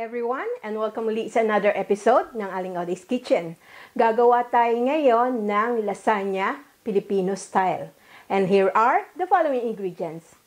everyone, and welcome ulit sa another episode ng Aling Oday's Kitchen. Gagawa tayo ngayon ng lasagna Filipino style. And here are the following ingredients.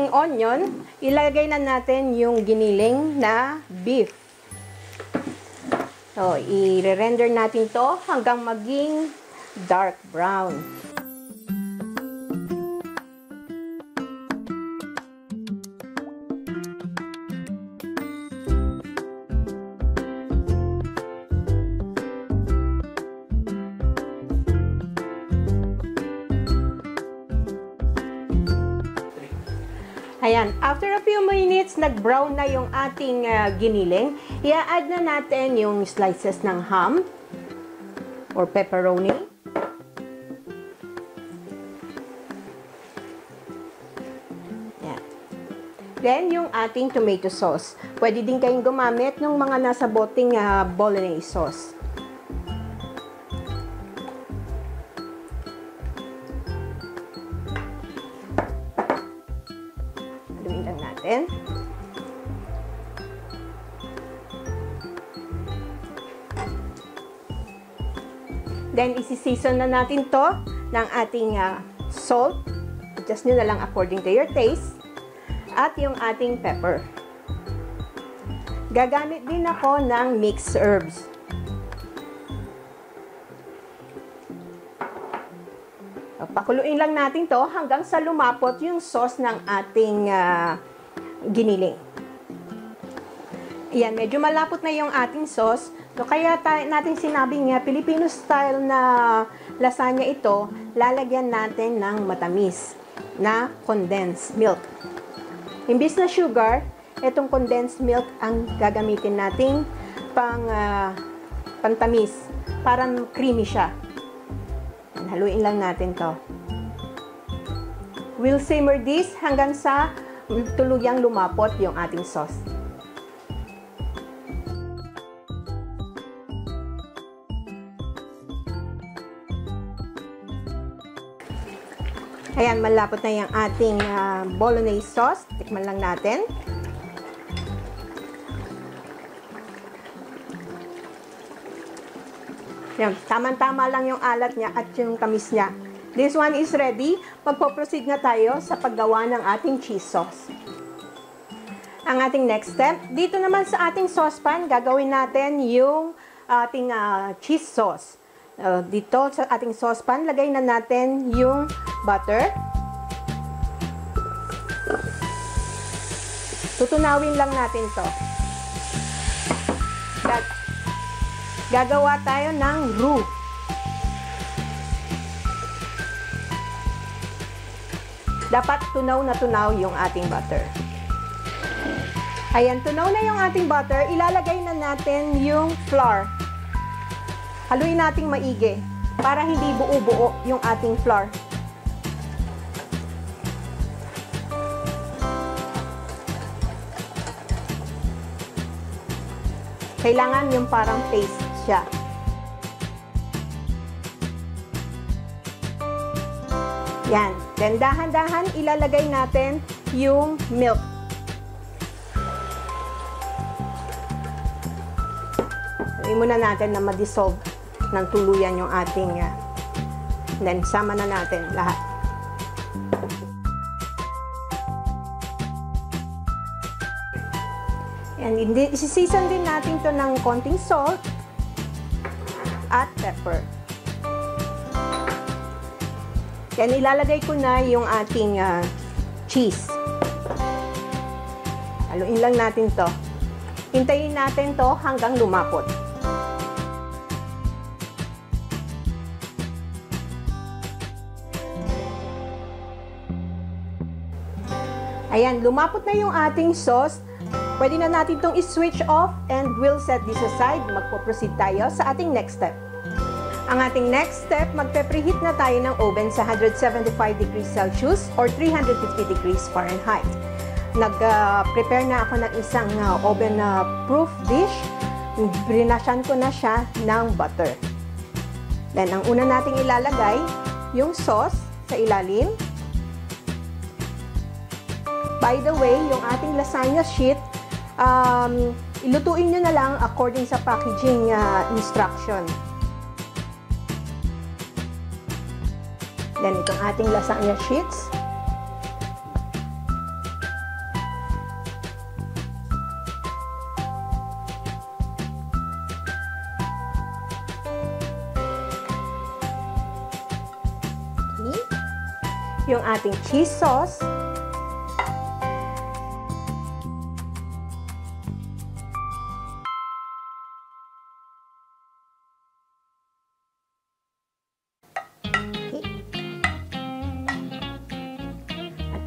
Onion, ilagay na natin yung giniling na beef. So, i-render natin to hanggang maging dark brown. Ayan, after a few minutes, nag-brown na yung ating giniling. I-add na natin yung slices ng ham or pepperoni. Ayan. Then, yung ating tomato sauce. Pwede din kayong gumamit ng mga nasa boteng bolognese sauce. Then, isi-season na natin to ng ating salt. Adjust nyo na lang according to your taste. At yung ating pepper. Gagamit din ako ng mixed herbs. Pakuluin lang natin to hanggang sa lumapot yung sauce ng ating giniling. Ayan, medyo malapot na yung ating sauce. So, kaya natin sinabing Filipino style na lasagna ito, lalagyan natin ng matamis na condensed milk. Imbis na sugar, itong condensed milk ang gagamitin nating pantamis. Parang creamy siya. Haluin lang natin to. We'll simmer this hanggang sa tuluyang lumapot yung ating sauce. Ayan, malapot na yung ating bolognese sauce. Tikman lang natin. Yan, tama-tama lang yung alat niya at yung tamis niya. This one is ready. Magpo-proceed na tayo sa paggawa ng ating cheese sauce. Ang ating next step, dito naman sa ating saucepan, gagawin natin yung ating cheese sauce. Dito sa ating saucepan, lagay na natin yung butter. Tutunawin lang natin to. Gagawa tayo ng roux. Dapat tunaw na tunaw yung ating butter. Ayan, tunaw na yung ating butter. Ilalagay na natin yung flour. Haluin nating maigi para hindi buo-buo yung ating flour. Kailangan yung parang paste siya. Yan. Then, dahan-dahan ilalagay natin yung milk. Sabihin muna natin na ma-dissolve ng tuluyan yung ating then, sama na natin lahat. And isi-season din natin to ng konting salt at pepper. Yan, ilalagay ko na yung ating cheese. Haluin lang natin to. Hintayin natin to hanggang lumapot. Ayan, lumapot na yung ating sauce. Pwede na natin itong i-switch off and we'll set this aside. Magpo-proceed tayo sa ating next step. Ang ating next step, magpe-preheat na tayo ng oven sa 175 degrees Celsius or 350 degrees Fahrenheit. Nag-prepare na ako ng isang oven-proof dish. Brinasyan ko na siya ng butter. Then, ang una nating ilalagay, yung sauce sa ilalim. By the way, yung ating lasagna sheet, ilutuin nyo na lang according sa packaging instruction. Then, itong ating lasagna sheets. Okay. Yung ating cheese sauce.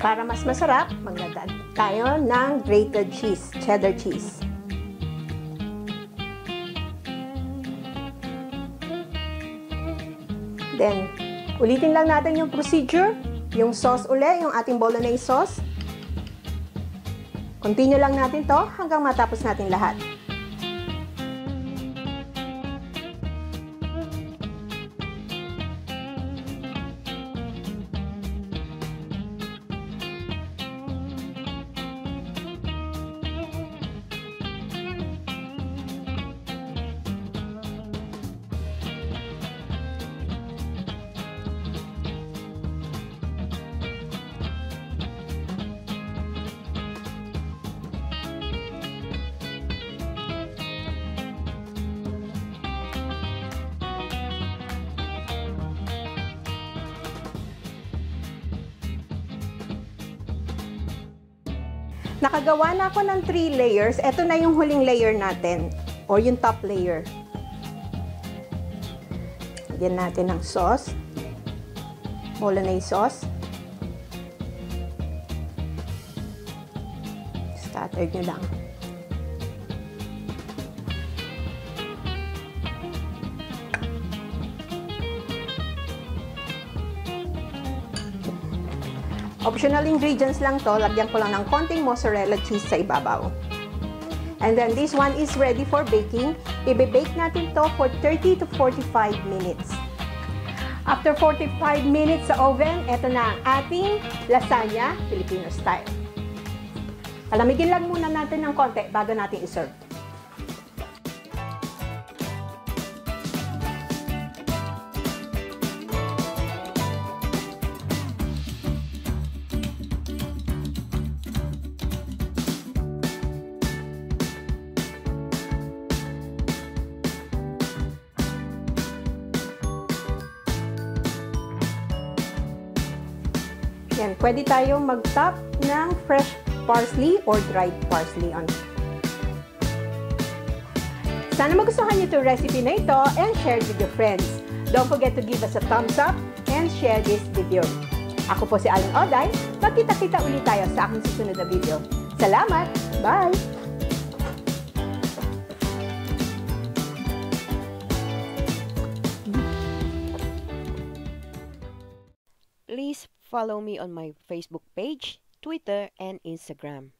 Para mas masarap, magdadaan tayo ng grated cheese, cheddar cheese. Then, ulitin lang natin yung procedure. Yung sauce uli, yung ating bolognese sauce. Continue lang natin to hanggang matapos natin lahat. Nakagawa na ako ng 3 layers. Ito na yung huling layer natin or yung top layer. Lagyan natin ng sauce. Bolognese sauce. Scatter nyo lang. Optional ingredients lang to. Lagyan ko lang ng konting mozzarella cheese sa ibabaw. And then this one is ready for baking. Ibe-bake natin to for 30 to 45 minutes. After 45 minutes sa oven, eto na ang ating lasagna, Filipino style. Palamigin lang muna natin ng konti bago natin iserve. Yan, pwede tayong mag-top ng fresh parsley or dried parsley on. Sana magustuhan niyo itong recipe na ito and share it with your friends. Don't forget to give us a thumbs up and share this video. Ako po si Aling Oday. Magkita-kita ulit tayo sa aking susunod na video. Salamat! Bye! Please follow me on my Facebook page, Twitter, and Instagram.